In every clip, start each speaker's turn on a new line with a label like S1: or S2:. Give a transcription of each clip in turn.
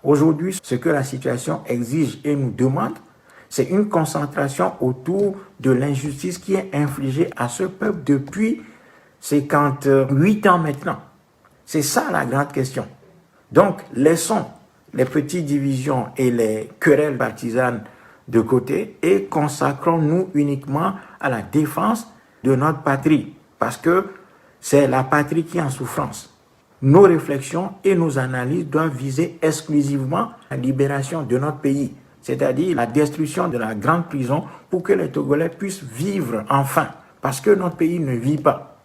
S1: Aujourd'hui, ce que la situation exige et nous demande, c'est une concentration autour de l'injustice qui est infligée à ce peuple depuis 58 ans maintenant. C'est ça la grande question. Donc, laissons les petites divisions et les querelles partisanes de côté et consacrons-nous uniquement à la défense de notre patrie, parce que c'est la patrie qui est en souffrance. Nos réflexions et nos analyses doivent viser exclusivement la libération de notre pays, c'est-à-dire la destruction de la grande prison pour que les Togolais puissent vivre enfin, parce que notre pays ne vit pas.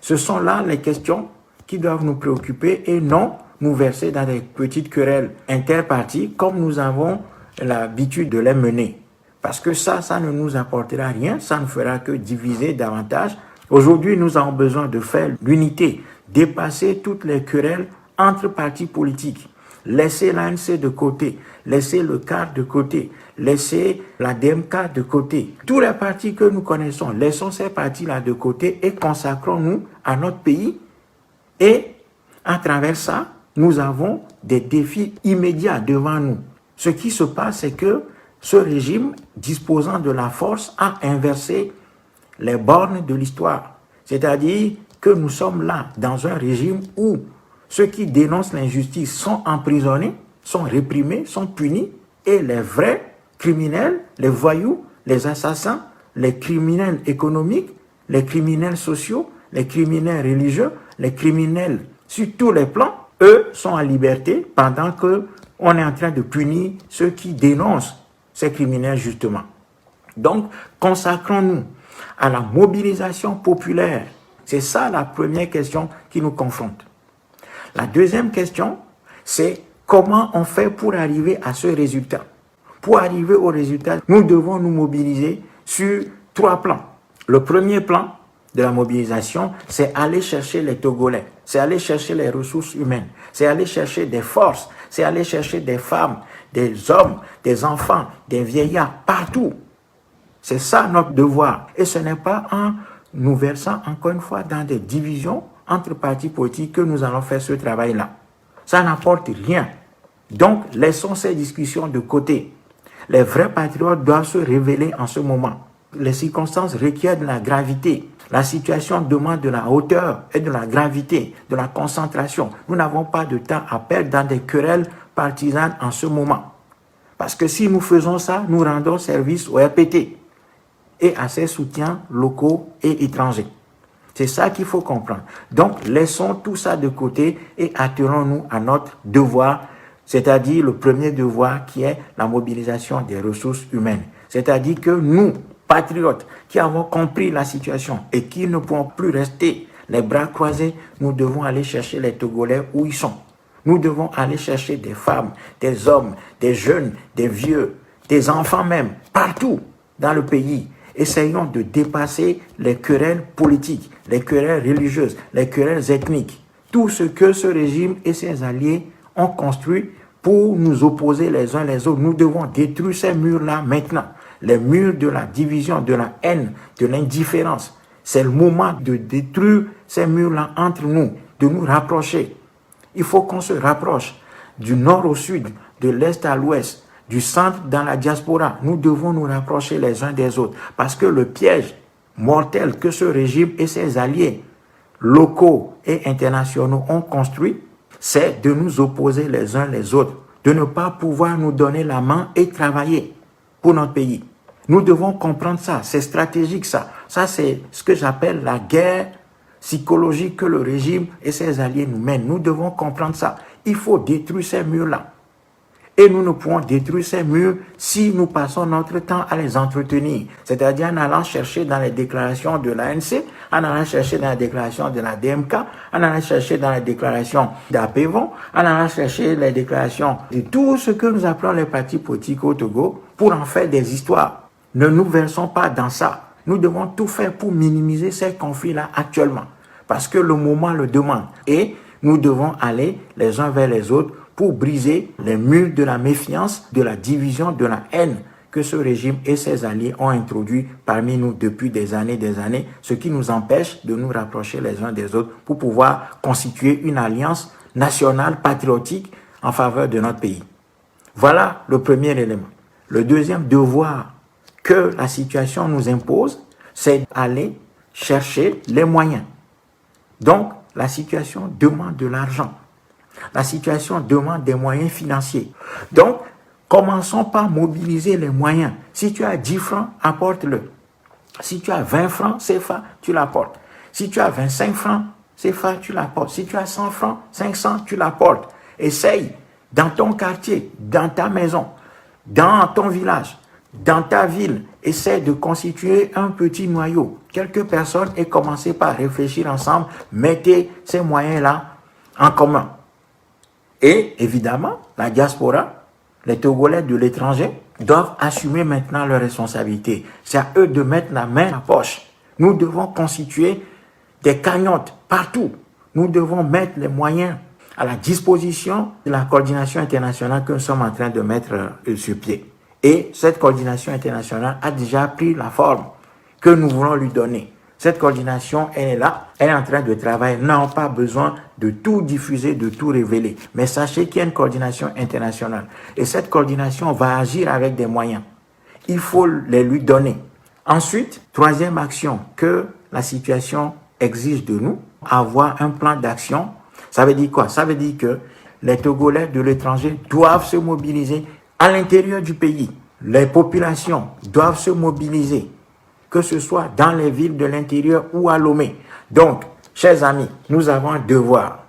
S1: Ce sont là les questions qui doivent nous préoccuper et non nous verser dans des petites querelles interparties comme nous avons l'habitude de les mener. Parce que ça ne nous apportera rien, ça ne fera que diviser davantage. Aujourd'hui, nous avons besoin de faire l'unité, dépasser toutes les querelles entre partis politiques, laisser l'ANC de côté, laisser le CAR de côté, laisser la DMK de côté. Tous les partis que nous connaissons, laissons ces partis-là de côté et consacrons-nous à notre pays. Et à travers ça, nous avons des défis immédiats devant nous. Ce qui se passe, c'est que ce régime, disposant de la force, a inversé les bornes de l'histoire. C'est-à-dire que nous sommes là dans un régime où ceux qui dénoncent l'injustice sont emprisonnés, sont réprimés, sont punis, et les vrais criminels, les voyous, les assassins, les criminels économiques, les criminels sociaux, les criminels religieux, les criminels sur tous les plans, eux sont en liberté pendant qu'on est en train de punir ceux qui dénoncent ces criminels justement. Donc, consacrons-nous à la mobilisation populaire. C'est ça la première question qui nous confronte. La deuxième question, c'est comment on fait pour arriver à ce résultat. Pour arriver au résultat, nous devons nous mobiliser sur 3 plans. Le premier plan de la mobilisation, c'est aller chercher les Togolais, c'est aller chercher les ressources humaines, c'est aller chercher des forces, c'est aller chercher des femmes, des hommes, des enfants, des vieillards, partout. C'est ça notre devoir. Et ce n'est pas en nous versant encore une fois dans des divisions entre partis politiques que nous allons faire ce travail-là. Ça n'apporte rien. Donc, laissons ces discussions de côté. Les vrais patriotes doivent se révéler en ce moment. Les circonstances requièrent de la gravité. La situation demande de la hauteur et de la gravité, de la concentration. Nous n'avons pas de temps à perdre dans des querelles partisanes en ce moment. Parce que si nous faisons ça, nous rendons service au RPT et à ses soutiens locaux et étrangers. C'est ça qu'il faut comprendre. Donc, laissons tout ça de côté et attelons-nous à notre devoir, c'est-à-dire le premier devoir qui est la mobilisation des ressources humaines. C'est-à-dire que nous, patriotes qui avons compris la situation et qui ne pouvons plus rester les bras croisés, nous devons aller chercher les Togolais où ils sont. Nous devons aller chercher des femmes, des hommes, des jeunes, des vieux, des enfants même, partout dans le pays. Essayons de dépasser les querelles politiques, les querelles religieuses, les querelles ethniques. Tout ce que ce régime et ses alliés ont construit pour nous opposer les uns les autres. Nous devons détruire ces murs-là maintenant. Les murs de la division, de la haine, de l'indifférence. C'est le moment de détruire ces murs-là entre nous, de nous rapprocher. Il faut qu'on se rapproche du nord au sud, de l'est à l'ouest, du centre dans la diaspora. Nous devons nous rapprocher les uns des autres parce que le piège mortel que ce régime et ses alliés locaux et internationaux ont construit, c'est de nous opposer les uns les autres, de ne pas pouvoir nous donner la main et travailler pour notre pays. Nous devons comprendre ça, c'est stratégique ça. Ça, c'est ce que j'appelle la guerre psychologique que le régime et ses alliés nous mènent. Nous devons comprendre ça. Il faut détruire ces murs-là. Et nous ne pouvons détruire ces murs si nous passons notre temps à les entretenir. C'est-à-dire en allant chercher dans les déclarations de l'ANC, en allant chercher dans les déclarations de la DMK, en allant chercher dans les déclarations d'APEVON, en allant chercher les déclarations de tout ce que nous appelons les partis politiques au Togo pour en faire des histoires. Ne nous versons pas dans ça. Nous devons tout faire pour minimiser ces conflits-là actuellement. Parce que le moment le demande. Et nous devons aller les uns vers les autres pour briser les murs de la méfiance, de la division, de la haine que ce régime et ses alliés ont introduit parmi nous depuis des années, ce qui nous empêche de nous rapprocher les uns des autres pour pouvoir constituer une alliance nationale patriotique en faveur de notre pays. Voilà le premier élément. Le deuxième devoir que la situation nous impose, c'est d'aller chercher les moyens. Donc, la situation demande de l'argent. La situation demande des moyens financiers. Donc, commençons par mobiliser les moyens. Si tu as 10 francs, apporte-le. Si tu as 20 francs CFA, tu l'apportes. Si tu as 25 francs CFA, tu l'apportes. Si tu as 100 francs, 500, tu l'apportes. Essaye, dans ton quartier, dans ta maison, dans ton village, dans ta ville, essaie de constituer un petit noyau. Quelques personnes et commencez par réfléchir ensemble. Mettez ces moyens-là en commun. Et évidemment, la diaspora, les Togolais de l'étranger, doivent assumer maintenant leurs responsabilités. C'est à eux de mettre la main à la poche. Nous devons constituer des cagnottes partout. Nous devons mettre les moyens à la disposition de la coordination internationale que nous sommes en train de mettre sur pied. Et cette coordination internationale a déjà pris la forme que nous voulons lui donner. Cette coordination, elle est là, elle est en train de travailler. Nous n'avons pas besoin de tout diffuser, de tout révéler. Mais sachez qu'il y a une coordination internationale. Et cette coordination va agir avec des moyens. Il faut les lui donner. Ensuite, troisième action que la situation exige de nous, avoir un plan d'action. Ça veut dire quoi? Ça veut dire que les Togolais de l'étranger doivent se mobiliser à l'intérieur du pays. Les populations doivent se mobiliser, que ce soit dans les villes de l'intérieur ou à Lomé. Donc, chers amis, nous avons un devoir.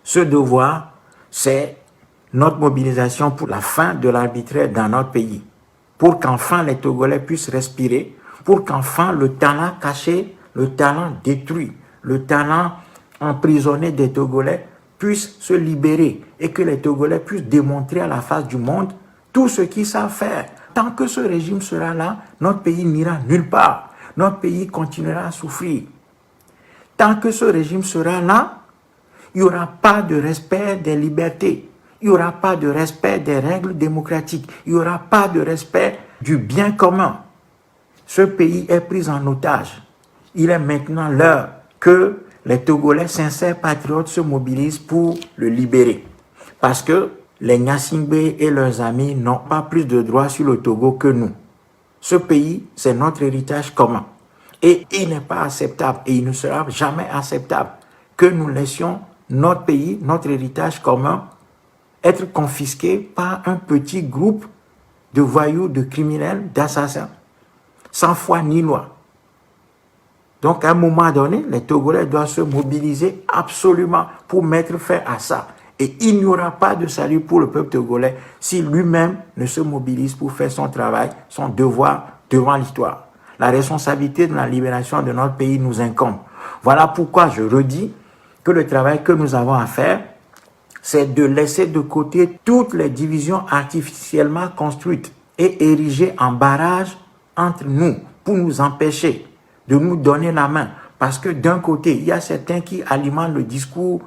S1: Ce devoir, c'est notre mobilisation pour la fin de l'arbitraire dans notre pays. Pour qu'enfin les Togolais puissent respirer, pour qu'enfin le talent caché, le talent détruit, le talent emprisonné des Togolais puisse se libérer et que les Togolais puissent démontrer à la face du monde tout ce qu'ils savent faire. Tant que ce régime sera là, notre pays n'ira nulle part. Notre pays continuera à souffrir. Tant que ce régime sera là, il n'y aura pas de respect des libertés. Il n'y aura pas de respect des règles démocratiques. Il n'y aura pas de respect du bien commun. Ce pays est pris en otage. Il est maintenant l'heure que les Togolais sincères patriotes se mobilisent pour le libérer. Parce que les Gnassingbé et leurs amis n'ont pas plus de droits sur le Togo que nous. Ce pays, c'est notre héritage commun. Et il n'est pas acceptable et il ne sera jamais acceptable que nous laissions notre pays, notre héritage commun, être confisqué par un petit groupe de voyous, de criminels, d'assassins, sans foi ni loi. Donc, à un moment donné, les Togolais doivent se mobiliser absolument pour mettre fin à ça. Et il n'y aura pas de salut pour le peuple togolais si lui-même ne se mobilise pour faire son travail, son devoir devant l'histoire. La responsabilité de la libération de notre pays nous incombe. Voilà pourquoi je redis que le travail que nous avons à faire, c'est de laisser de côté toutes les divisions artificiellement construites et érigées en barrage entre nous pour nous empêcher de nous donner la main. Parce que d'un côté, il y a certains qui alimentent le discours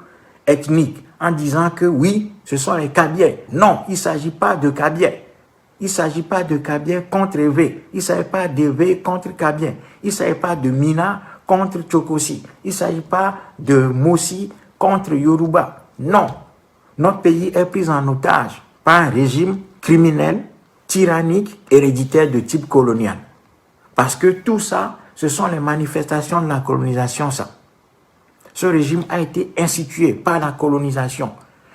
S1: ethnique en disant que oui, ce sont les Kabyles. Non, il ne s'agit pas de Kabyles. Il ne s'agit pas de Kabyles contre Evé. Il ne s'agit pas d'Evé contre Kabyles. Il ne s'agit pas de Mina contre Tchokosi. Il ne s'agit pas de Mossi contre Yoruba. Non. Notre pays est pris en otage par un régime criminel, tyrannique, héréditaire de type colonial. Parce que tout ça, ce sont les manifestations de la colonisation, ça. Ce régime a été institué par la colonisation.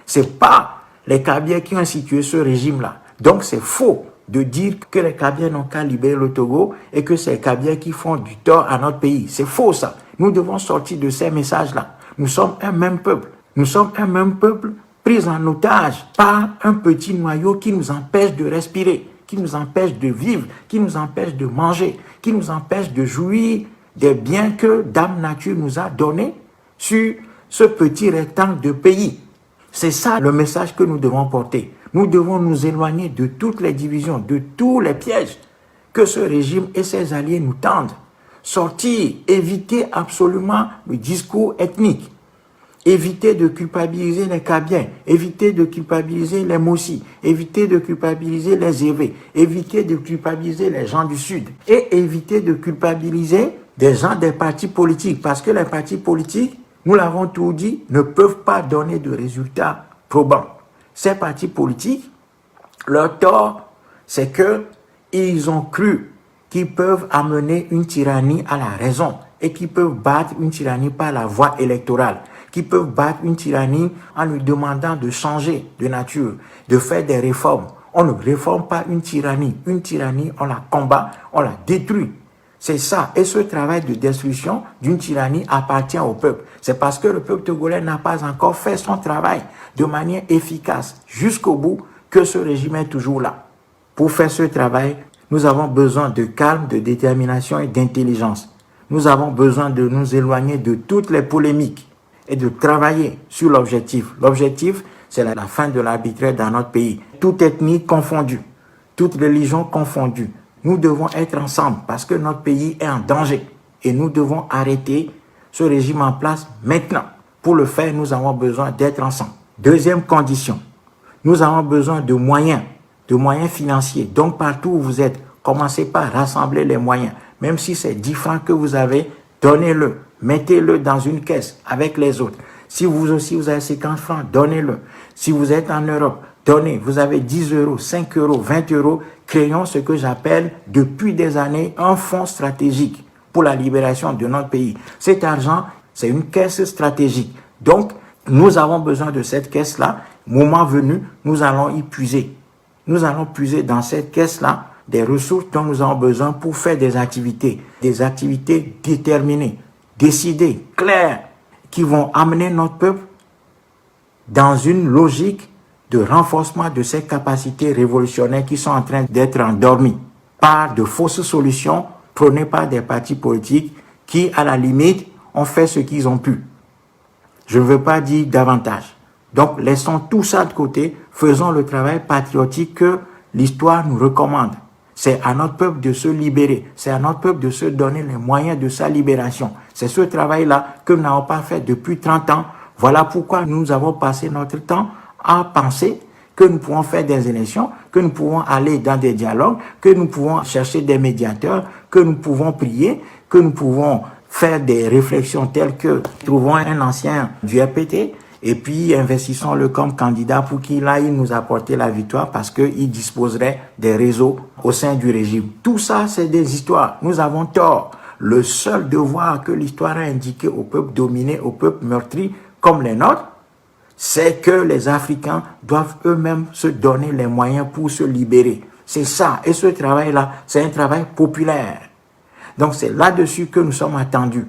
S1: Ce n'est pas les Kabyles qui ont institué ce régime-là. Donc c'est faux de dire que les Kabyles n'ont qu'à libérer le Togo et que c'est les Kabyles qui font du tort à notre pays. C'est faux ça. Nous devons sortir de ces messages-là. Nous sommes un même peuple. Nous sommes un même peuple pris en otage par un petit noyau qui nous empêche de respirer, qui nous empêche de vivre, qui nous empêche de manger, qui nous empêche de jouir des biens que Dame Nature nous a donnés sur ce petit rectangle de pays. C'est ça le message que nous devons porter. Nous devons nous éloigner de toutes les divisions, de tous les pièges que ce régime et ses alliés nous tendent. Sortir, éviter absolument le discours ethnique. Éviter de culpabiliser les Kabyles, éviter de culpabiliser les Mossi, éviter de culpabiliser les Evé, éviter de culpabiliser les gens du Sud et éviter de culpabiliser des gens des partis politiques parce que les partis politiques, nous l'avons tout dit, ne peuvent pas donner de résultats probants. ces partis politiques, leur tort, c'est que ils ont cru qu'ils peuvent amener une tyrannie à la raison et qu'ils peuvent battre une tyrannie par la voie électorale, qu'ils peuvent battre une tyrannie en lui demandant de changer de nature, de faire des réformes. On ne réforme pas une tyrannie. Une tyrannie, on la combat, on la détruit. C'est ça. Et ce travail de destruction d'une tyrannie appartient au peuple. C'est parce que le peuple togolais n'a pas encore fait son travail de manière efficace jusqu'au bout que ce régime est toujours là. Pour faire ce travail, nous avons besoin de calme, de détermination et d'intelligence. Nous avons besoin de nous éloigner de toutes les polémiques et de travailler sur l'objectif. L'objectif, c'est la fin de l'arbitraire dans notre pays. Toute ethnie confondue, toute religion confondue. Nous devons être ensemble parce que notre pays est en danger. Et nous devons arrêter ce régime en place maintenant. Pour le faire, nous avons besoin d'être ensemble. Deuxième condition, nous avons besoin de moyens financiers. Donc partout où vous êtes, commencez par rassembler les moyens. Même si c'est 10 francs que vous avez, donnez-le. Mettez-le dans une caisse avec les autres. Si vous aussi, vous avez 50 francs, donnez-le. Si vous êtes en Europe, donnez. Vous avez 10 euros, 5 euros, 20 euros. Créons ce que j'appelle depuis des années un fonds stratégique pour la libération de notre pays. Cet argent, c'est une caisse stratégique. Donc, nous avons besoin de cette caisse-là. Moment venu, nous allons y puiser. Nous allons puiser dans cette caisse-là des ressources dont nous avons besoin pour faire des activités déterminées, décidées, claires, qui vont amener notre peuple dans une logique de renforcement de ces capacités révolutionnaires qui sont en train d'être endormies par de fausses solutions prônées par des partis politiques qui, à la limite, ont fait ce qu'ils ont pu. Je ne veux pas dire davantage. Donc, laissons tout ça de côté, faisons le travail patriotique que l'histoire nous recommande. C'est à notre peuple de se libérer, c'est à notre peuple de se donner les moyens de sa libération. C'est ce travail-là que nous n'avons pas fait depuis 30 ans. Voilà pourquoi nous avons passé notre temps à penser que nous pouvons faire des élections, que nous pouvons aller dans des dialogues, que nous pouvons chercher des médiateurs, que nous pouvons prier, que nous pouvons faire des réflexions telles que trouvons un ancien du RPT et puis investissons-le comme candidat pour qu'il aille nous apporter la victoire parce qu'il disposerait des réseaux au sein du régime. Tout ça, c'est des histoires. Nous avons tort. Le seul devoir que l'histoire a indiqué au peuple dominé, au peuple meurtri comme les nôtres, c'est que les Africains doivent eux-mêmes se donner les moyens pour se libérer. C'est ça. Et ce travail-là, c'est un travail populaire. Donc c'est là-dessus que nous sommes attendus.